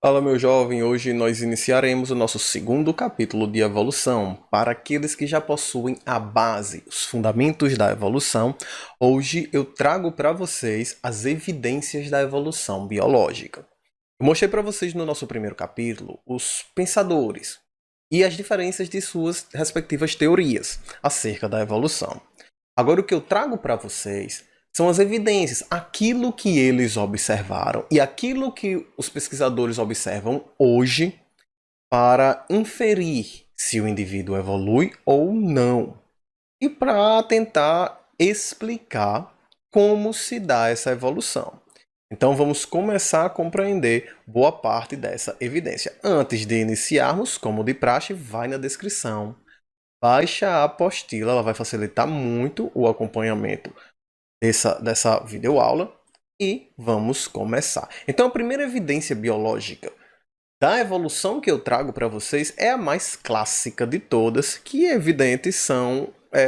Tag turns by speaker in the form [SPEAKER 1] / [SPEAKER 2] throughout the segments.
[SPEAKER 1] Fala, meu jovem, hoje nós iniciaremos o nosso segundo capítulo de evolução. Para aqueles que já possuem a base, os fundamentos da evolução, hoje eu trago para vocês as evidências da evolução biológica. Eu mostrei para vocês no nosso primeiro capítulo os pensadores e as diferenças de suas respectivas teorias acerca da evolução. Agora o que eu trago para vocês são as evidências, aquilo que eles observaram e aquilo que os pesquisadores observam hoje para inferir se o indivíduo evolui ou não. E para tentar explicar como se dá essa evolução. Então vamos começar a compreender boa parte dessa evidência. Antes de iniciarmos, como de praxe, vai na descrição. Baixa a apostila, ela vai facilitar muito o acompanhamento dessa videoaula e vamos começar. Então a primeira evidência biológica da evolução que eu trago para vocês é a mais clássica de todas, que é evidente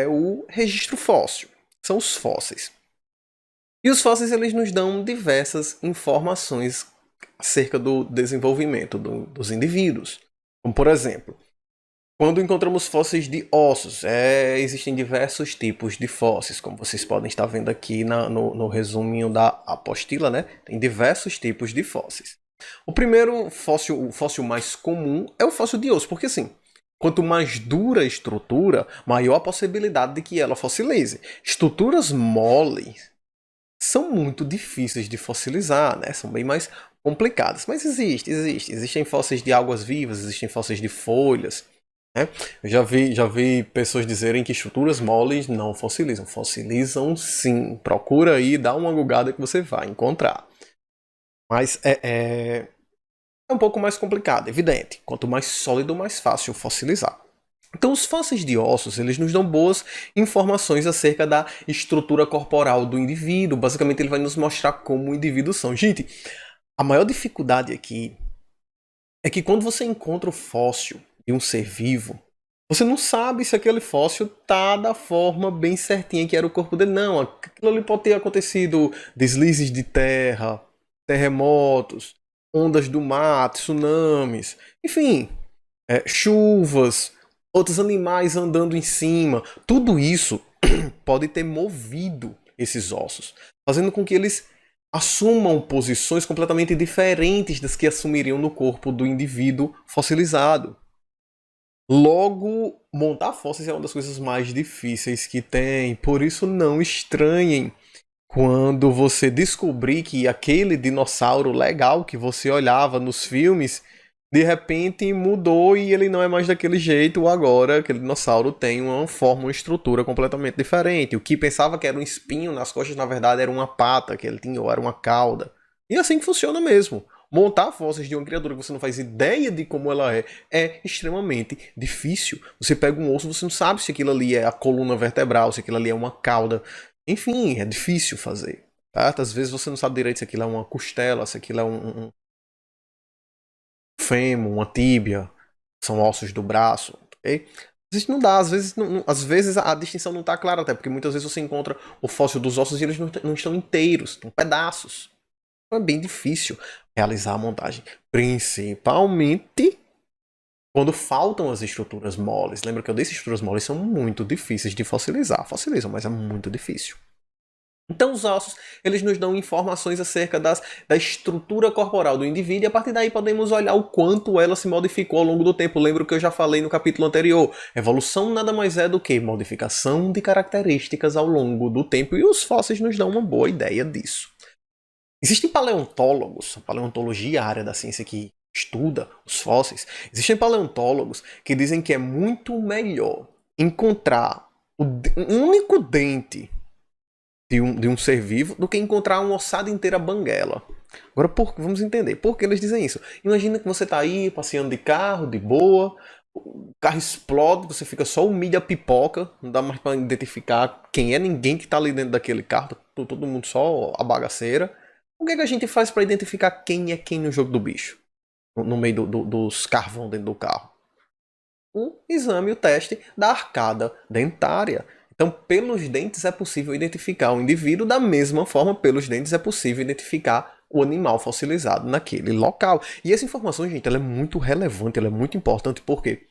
[SPEAKER 1] o registro fóssil, são os fósseis. E os fósseis eles nos dão diversas informações acerca do desenvolvimento dos indivíduos. Como por exemplo, quando encontramos fósseis de ossos, existem diversos tipos de fósseis, como vocês podem estar vendo aqui no resuminho da apostila, né? Tem diversos tipos de fósseis. O primeiro fóssil, o fóssil mais comum, é o fóssil de osso, porque assim, quanto mais dura a estrutura, maior a possibilidade de que ela fossilize. Estruturas moles são muito difíceis de fossilizar, né? São bem mais complicadas, mas existem fósseis de águas vivas, existem fósseis de folhas. Eu já vi pessoas dizerem que estruturas moles não fossilizam. Fossilizam sim. Procura aí, dá uma googada que você vai encontrar. Mas é um pouco mais complicado, evidente. Quanto mais sólido, mais fácil fossilizar. Então os fósseis de ossos, eles nos dão boas informações acerca da estrutura corporal do indivíduo. Basicamente ele vai nos mostrar como o indivíduo são. Gente, a maior dificuldade aqui é que quando você encontra o fóssil de um ser vivo, você não sabe se aquele fóssil tá da forma bem certinha que era o corpo dele. Não, aquilo ali pode ter acontecido deslizes de terra, terremotos, ondas do mar, tsunamis, enfim, chuvas, outros animais andando em cima. Tudo isso pode ter movido esses ossos, fazendo com que eles assumam posições completamente diferentes das que assumiriam no corpo do indivíduo fossilizado. Logo, montar fósseis é uma das coisas mais difíceis que tem, por isso não estranhem quando você descobrir que aquele dinossauro legal que você olhava nos filmes, de repente mudou e ele não é mais daquele jeito, agora aquele dinossauro tem uma forma, uma estrutura completamente diferente. O que pensava que era um espinho nas costas, na verdade era uma pata que ele tinha, ou era uma cauda. E assim que funciona mesmo. Montar fósseis de uma criatura que você não faz ideia de como ela é extremamente difícil. Você pega um osso, você não sabe se aquilo ali é a coluna vertebral, se aquilo ali é uma cauda. Enfim, é difícil fazer. Tá? Às vezes você não sabe direito se aquilo é uma costela, se aquilo é um fêmur, uma tíbia, são ossos do braço. Okay? Às vezes não dá, às vezes a distinção não está clara, até porque muitas vezes você encontra o fóssil dos ossos e eles não estão inteiros, estão pedaços. Então é bem difícil realizar a montagem, principalmente quando faltam as estruturas moles. Lembra que eu disse, estruturas moles são muito difíceis de fossilizar. Fossilizam, mas é muito difícil. Então os ossos, eles nos dão informações acerca da estrutura corporal do indivíduo e a partir daí podemos olhar o quanto ela se modificou ao longo do tempo. Lembra o que eu já falei no capítulo anterior. Evolução nada mais é do que modificação de características ao longo do tempo e os fósseis nos dão uma boa ideia disso. Existem paleontólogos, a paleontologia, a área da ciência que estuda os fósseis, existem paleontólogos que dizem que é muito melhor encontrar um único dente de um ser vivo do que encontrar uma ossada inteira banguela. Agora, vamos entender por que eles dizem isso. Imagina que você está aí passeando de carro, de boa, o carro explode, você fica só o milho a pipoca, não dá mais para identificar quem é ninguém que está ali dentro daquele carro, todo mundo só a bagaceira. O que é que a gente faz para identificar quem é quem no jogo do bicho? No meio dos carvão dentro do carro? O exame, o teste da arcada dentária. Então, pelos dentes é possível identificar o indivíduo, da mesma forma, pelos dentes é possível identificar o animal fossilizado naquele local. E essa informação, gente, ela é muito relevante, ela é muito importante, porque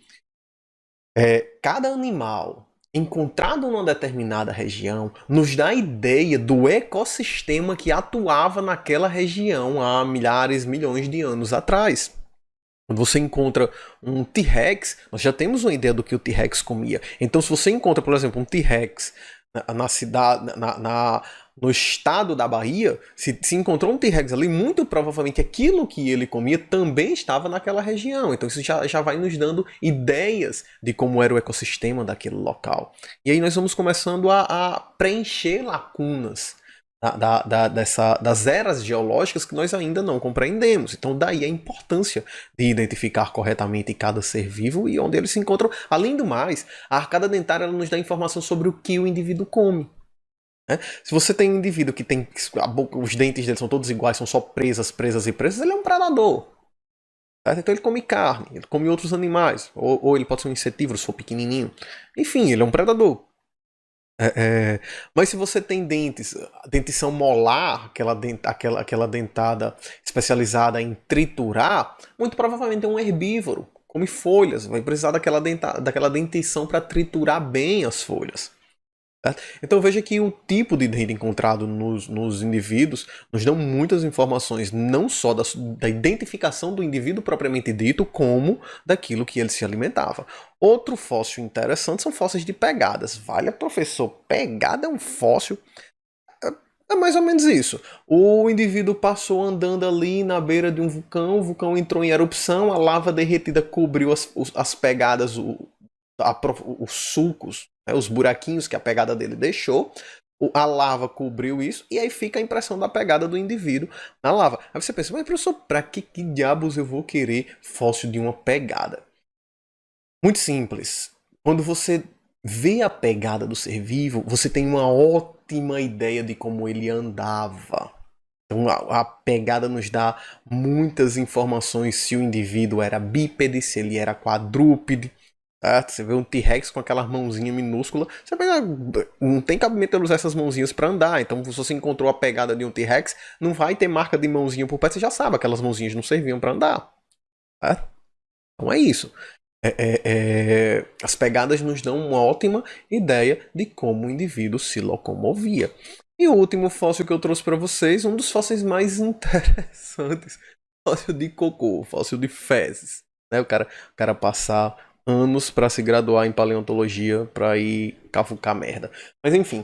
[SPEAKER 1] cada animal encontrado numa determinada região nos dá a ideia do ecossistema que atuava naquela região há milhares, milhões de anos atrás. Quando você encontra um T-Rex, nós já temos uma ideia do que o T-Rex comia. Então, se você encontra, por exemplo, um T-Rex na cidade, no estado da Bahia, se encontrou um T-Rex ali, muito provavelmente aquilo que ele comia também estava naquela região. Então isso já vai nos dando ideias de como era o ecossistema daquele local. E aí nós vamos começando a preencher lacunas das eras geológicas que nós ainda não compreendemos. Então daí a importância de identificar corretamente cada ser vivo e onde eles se encontram. Além do mais, a arcada dentária ela nos dá informação sobre o que o indivíduo come. Se você tem um indivíduo que tem a boca, os dentes dele são todos iguais, são só presas, ele é um predador. Certo? Então ele come carne, ele come outros animais, ou ele pode ser um insetívoro se for pequenininho. Enfim, ele é um predador. Mas se você tem dentição molar, aquela dentada especializada em triturar, muito provavelmente é um herbívoro, come folhas, vai precisar daquela dentição para triturar bem as folhas. Então veja que o tipo de dente encontrado nos indivíduos nos dão muitas informações, não só da identificação do indivíduo propriamente dito, como daquilo que ele se alimentava. Outro fóssil interessante são fósseis de pegadas. Vale, professor, pegada é um fóssil? É mais ou menos isso. O indivíduo passou andando ali na beira de um vulcão, o vulcão entrou em erupção, a lava derretida cobriu as pegadas, os sulcos, os buraquinhos que a pegada dele deixou, a lava cobriu isso, e aí fica a impressão da pegada do indivíduo na lava. Aí você pensa, mas professor, pra que diabos eu vou querer fóssil de uma pegada? Muito simples. Quando você vê a pegada do ser vivo, você tem uma ótima ideia de como ele andava. Então a pegada nos dá muitas informações se o indivíduo era bípede, se ele era quadrúpede. Você vê um T-Rex com aquela mãozinha minúscula, você pensa, não tem cabimento ele usar essas mãozinhas para andar. Então, se você encontrou a pegada de um T-Rex, não vai ter marca de mãozinha por perto, você já sabe, aquelas mãozinhas não serviam para andar. Então é isso. As pegadas nos dão uma ótima ideia de como o indivíduo se locomovia. E o último fóssil que eu trouxe para vocês, um dos fósseis mais interessantes, fóssil de cocô, fóssil de fezes. O cara passar anos para se graduar em paleontologia para ir cavucar merda. Mas enfim,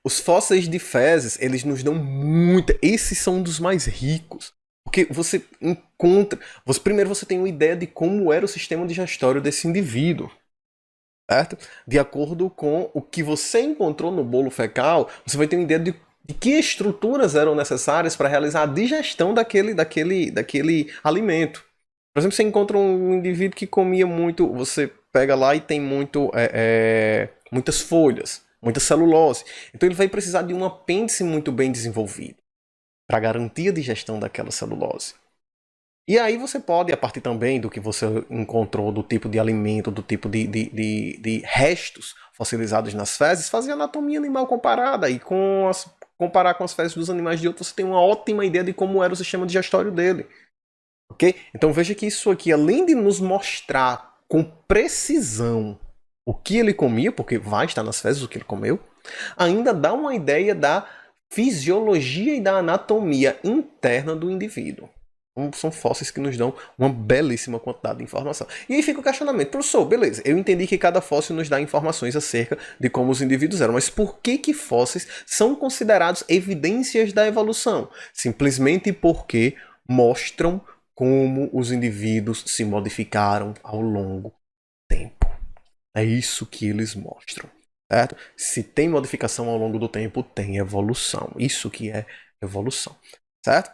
[SPEAKER 1] os fósseis de fezes, eles nos dão muita... Esses são um dos mais ricos. Porque você encontra... Primeiro você tem uma ideia de como era o sistema digestório desse indivíduo. Certo? De acordo com o que você encontrou no bolo fecal, você vai ter uma ideia de que estruturas eram necessárias para realizar a digestão daquele alimento. Por exemplo, você encontra um indivíduo que comia muito, você pega lá e tem muitas folhas, muita celulose. Então ele vai precisar de um apêndice muito bem desenvolvido para garantir a digestão daquela celulose. E aí você pode, a partir também do que você encontrou, do tipo de alimento, do tipo de restos fossilizados nas fezes, fazer anatomia animal comparada e comparar com as fezes dos animais de outros, você tem uma ótima ideia de como era o sistema digestório dele. Okay? Então veja que isso aqui, além de nos mostrar com precisão o que ele comia, porque vai estar nas fezes o que ele comeu, ainda dá uma ideia da fisiologia e da anatomia interna do indivíduo. Então, são fósseis que nos dão uma belíssima quantidade de informação. E aí fica o questionamento, professor, beleza, eu entendi que cada fóssil nos dá informações acerca de como os indivíduos eram, mas por que fósseis são considerados evidências da evolução? Simplesmente porque mostram como os indivíduos se modificaram ao longo do tempo. É isso que eles mostram. Certo? Se tem modificação ao longo do tempo, tem evolução. Isso que é evolução. Certo?